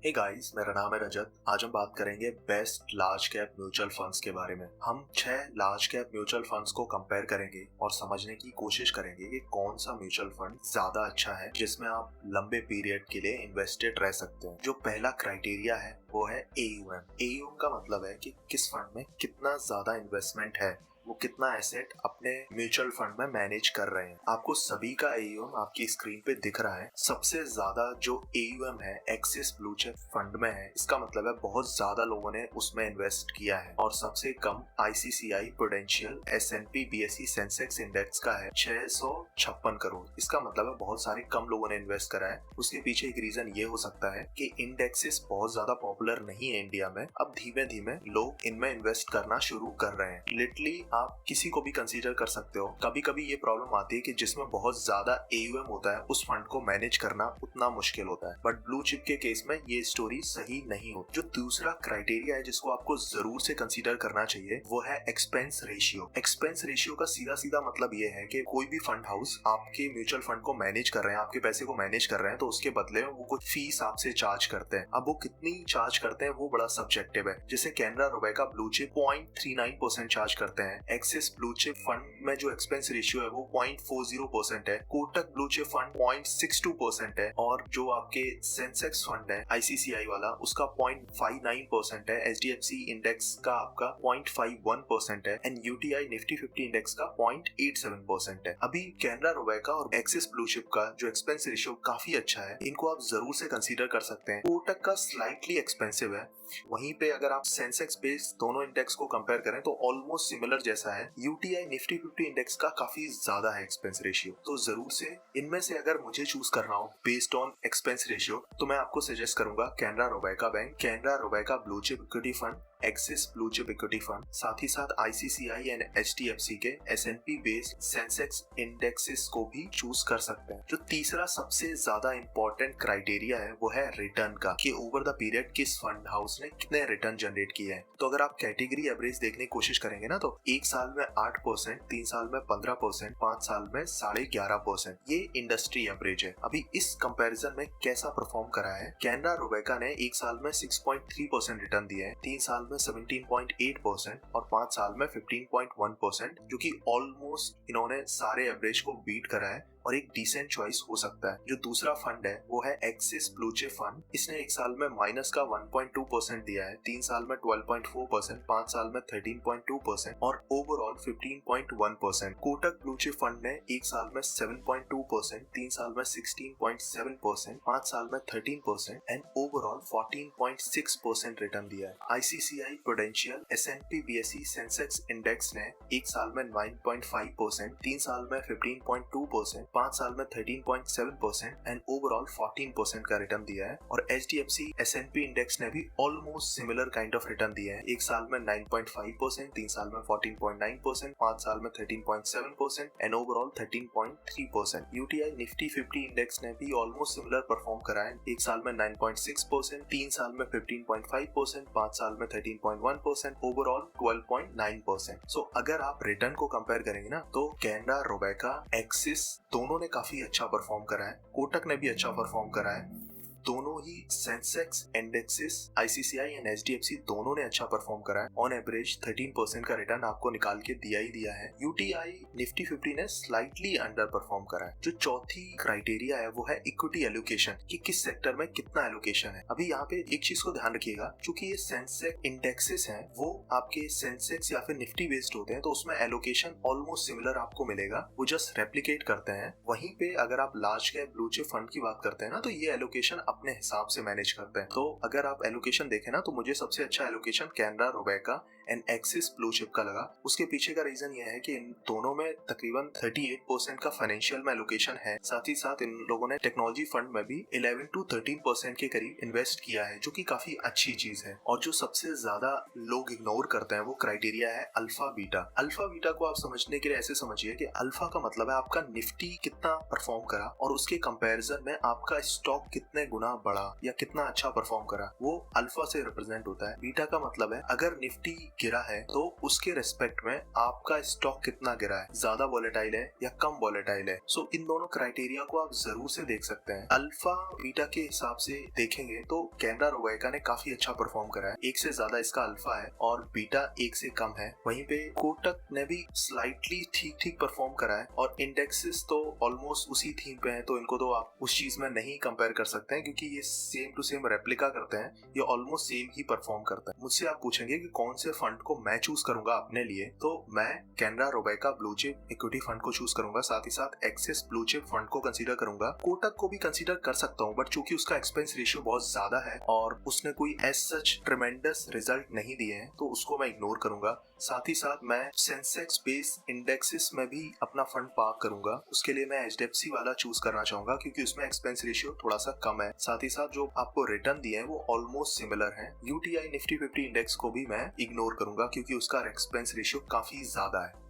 Hey guys, मेरा नाम है रजत। आज हम बात करेंगे best large cap mutual funds के बारे में। हम 6 लार्ज कैप म्यूचुअल फंड्स को कंपेयर करेंगे और समझने की कोशिश करेंगे कि कौन सा म्यूचुअल फंड ज्यादा अच्छा है जिसमें आप लंबे पीरियड के लिए इन्वेस्टेड रह सकते हैं। जो पहला क्राइटेरिया है वो है AUM। AUM का मतलब है कि किस फंड में कितना ज्यादा इन्वेस्टमेंट है, वो कितना एसेट अपने म्यूचुअल फंड में मैनेज कर रहे हैं। आपको सभी का AUM आपकी स्क्रीन पे दिख रहा है। सबसे ज्यादा जो AUM है एक्सिस ब्लू चिप फंड में है। इसका मतलब है बहुत ज्यादा लोगों ने उसमें इन्वेस्ट किया है। और सबसे कम ICICI prudential S&P BSE Sensex index का है 656 करोड़। इसका मतलब है बहुत सारे कम लोगों ने इन्वेस्ट करा है। उसके पीछे एक रीजन ये हो सकता है कि इंडेक्सेस बहुत ज्यादा पॉपुलर नहीं है इंडिया में। अब धीमे धीमे लोग इनमें इन्वेस्ट करना शुरू कर रहे हैं। लिटरली आप किसी को भी कंसीडर कर सकते हो। कभी कभी ये प्रॉब्लम आती है कि जिसमें बहुत ज्यादा AUM होता है उस फंड को मैनेज करना उतना मुश्किल होता है। बट ब्लू चिप के केस में ये स्टोरी सही नहीं होती। जो दूसरा क्राइटेरिया है जिसको आपको जरूर से कंसीडर करना चाहिए वो है एक्सपेंस रेशियो। एक्सपेंस रेशियो का सीधा सीधा मतलब ये है कि कोई भी फंड हाउस आपके म्यूचुअल फंड को मैनेज कर रहे हैं, आपके पैसे को मैनेज कर रहे हैं, तो उसके बदले में वो कुछ फीस आपसे चार्ज करते हैं। अब वो कितनी चार्ज करते हैं वो बड़ा सब्जेक्टिव है। जैसे कैनरा रुपए का ब्लू चिप 0.39% चार्ज करते हैं। एक्सिस ब्लू चिप फंड में जो एक्सपेंस रेशियो है वो 0.40% है। कोटक ब्लू चिप फंड 0.62% है। और जो आपके सेंसेक्स फंड है ICICI वाला उसका 0.59% है। HDFC इंडेक्स का आपका 0.51% है। एंड UTI निफ्टी 50 इंडेक्स का 0.87% है। अभी कैनरा रुपए का और एक्सिस ब्लू चिप का जो एक्सपेंस रेशियो काफी अच्छा है, इनको आप जरूर से कंसीडर कर सकते हैं। कोटक का स्लाइटली एक्सपेंसिव है। वहीं पे अगर आप सेंसेक्स बेस्ड दोनों इंडेक्स को कंपेयर करें तो ऑलमोस्ट सिमिलर जैसा है। UTI निफ्टी 50 इंडेक्स का काफी ज्यादा है एक्सपेंस रेशियो। तो जरूर से इनमें से अगर मुझे चूज करना हो बेस्ड ऑन एक्सपेंस रेशियो तो मैं आपको सजेस्ट करूंगा कैनरा रुपए का बैंक, कैनरा रुपए का blue chip equity fund, axis blue chip equity fund, साथ ही साथ ICICI एंड HDFC के S&P बेस्ड सेंसेक्स इंडेक्सेस को भी चूज कर सकते हैं। जो तीसरा सबसे ज्यादा इंपॉर्टेंट क्राइटेरिया है वो है रिटर्न का, कि ओवर द पीरियड किस फंड हाउस ने कितने रिटर्न जनरेट किए हैं। तो अगर आप कैटेगरी एवरेज देखने की कोशिश करेंगे ना तो 1 साल में 8%, 3 साल में 15%, 5 साल में 11.5%, ये इंडस्ट्री एवरेज है। अभी इस कंपैरिजन में कैसा परफॉर्म करा है, कैनरा रुपए ने 1 साल में 6.3% रिटर्न दिए हैं, 3 साल में 17.8% और 5 साल में 15.1%, जो कि ऑलमोस्ट इन्होंने सारे एवरेज को बीट करा है और एक डिसेंट चॉइस हो सकता है। जो दूसरा फंड है वो है एक्सिस ब्लू चिप फंड। इसने 1 साल में माइनस का 1.2% दिया है, 3 साल में 12.4%, 5 साल में 13.2% और overall 15.1%। Kotak blue chip fund ने 1 साल में 7.2%, 3 साल में 16.7%, 5 साल में 13% एंड ओवरऑल 14.6% रिटर्न दिया है। ICICI prudential S&P BSE Sensex index ने 1 साल में 9.5%, 3 साल में 15.2%, 5 साल में 13.7% एंड ओवरऑल 14% का रिटर्न दिया है। और HDFC S&P इंडेक्स ने भी almost similar kind of return दिया है। 1 साल में 9.5%, 3 साल में 14.9%, 5 साल में 13.7% and overall 13.3%। UTI Nifty 50 index ने भी ऑलमोस्ट सिमिलर परफॉर्म करा है। 1 साल में 9.6%, 3 साल में 15.5%, 5 साल में 13.1%, ओवरऑल 12.9%। सो अगर आप रिटर्न को कंपेयर करेंगे ना तो कैनरा रुपए का, एक्सिस दोनों ने काफी अच्छा परफॉर्म करा है। कोटक ने भी अच्छा परफॉर्म करा है। दोनों ही Sensex indexes ICICI and HDFC दोनों ने अच्छा परफॉर्म करा है। ऑन एवरेज 13% का रिटर्न आपको निकाल के दिया ही दिया है। UTI निफ्टी 50 ने स्लाइटली अंडर परफॉर्म करा है। जो चौथी क्राइटेरिया है वो है इक्विटी एलोकेशन, कि किस सेक्टर में कितना एलोकेशन है। अभी यहाँ पे एक चीज को ध्यान रखिएगा, क्योंकि ये सेंसेक्स इंडेक्सेस हैं वो आपके सेंसेक्स या फिर निफ्टी बेस्ड होते हैं, तो उसमें एलोकेशन ऑलमोस्ट सिमिलर आपको मिलेगा, वो जस्ट रेप्लिकेट करते हैं। वहीं पे अगर आप large cap blue chip fund की बात करते हैं ना तो ये एलोकेशन अपने हिसाब से मैनेज करते हैं। तो अगर आप एलोकेशन देखें ना तो मुझे सबसे अच्छा एलोकेशन कैनरा रुपए का एंड एक्सिस ब्लू चिप का लगा। उसके पीछे का रीजन ये है कि इन दोनों में तकरीबन 38% का फाइनेंशियल में एलोकेशन है। साथ ही साथ इन लोगों ने टेक्नोलॉजी फंड में भी 11 to 13% के करीब इन्वेस्ट किया है, जो कि काफी अच्छी चीज है। और जो सबसे ज्यादा लोग इग्नोर करते हैं वो क्राइटेरिया है अल्फा बीटा। अल्फा बीटा को आप समझने के लिए ऐसे समझिए कि अल्फा का मतलब है आपका निफ्टी कितना परफॉर्म करा और उसके कंपैरिजन में आपका स्टॉक कितने गुना बढ़ा या कितना अच्छा परफॉर्म करा, वो अल्फा से रिप्रेजेंट होता है। बीटा का मतलब है अगर निफ्टी गिरा है तो उसके रेस्पेक्ट में आपका स्टॉक कितना गिरा है, ज्यादा वॉलेटाइल है या कम वॉलेटाइल है। सो इन दोनों क्राइटेरिया को आप जरूर से देख सकते हैं। अल्फा बीटा के हिसाब से देखेंगे तो कैनरा रोबेका ने काफी अच्छा परफॉर्म करा है, 1 से ज्यादा इसका अल्फा है और बीटा 1 से कम है। वहीं पे कोटक ने भी स्लाइटली ठीक ठीक परफॉर्म करा है और इंडेक्सेस तो ऑलमोस्ट उसी थीम पे हैं, तो इनको तो आप उस चीज में नहीं कंपेयर कर सकते हैं क्योंकि ये सेम टू सेम रेप्लिका करते हैं, ये ऑलमोस्ट सेम ही परफॉर्म करता है। मुझसे आप पूछेंगे कि कौन से फंड को मैं चूज करूंगा अपने लिए, तो मैं Canara Robeco blue chip equity fund को चूज करूंगा, साथ ही साथ एक्सिस ब्लू चिप फंड को कंसीडर करूंगा। कोटक को भी कंसीडर कर सकता हूँ बट चूंकि उसका एक्सपेंस रेशियो बहुत ज्यादा है और उसने कोई एज सच ट्रेमेंडस रिजल्ट नहीं दिए हैं तो उसको मैं इग्नोर करूंगा। साथ ही साथ मैं सेंसेक्स बेस्ड इंडेक्सेस में भी अपना फंड पार्क करूंगा, उसके लिए मैं एचडीएफसी वाला चूज करना चाहूंगा क्योंकि उसमें एक्सपेंस रेशियो थोड़ा सा कम है। साथ ही साथ जो आपको रिटर्न दिए हैं वो ऑलमोस्ट सिमिलर हैं। यूटीआई निफ्टी 50 इंडेक्स को भी मैं इग्नोर करूंगा क्योंकि उसका एक्सपेंस रेशियो काफी ज्यादा है।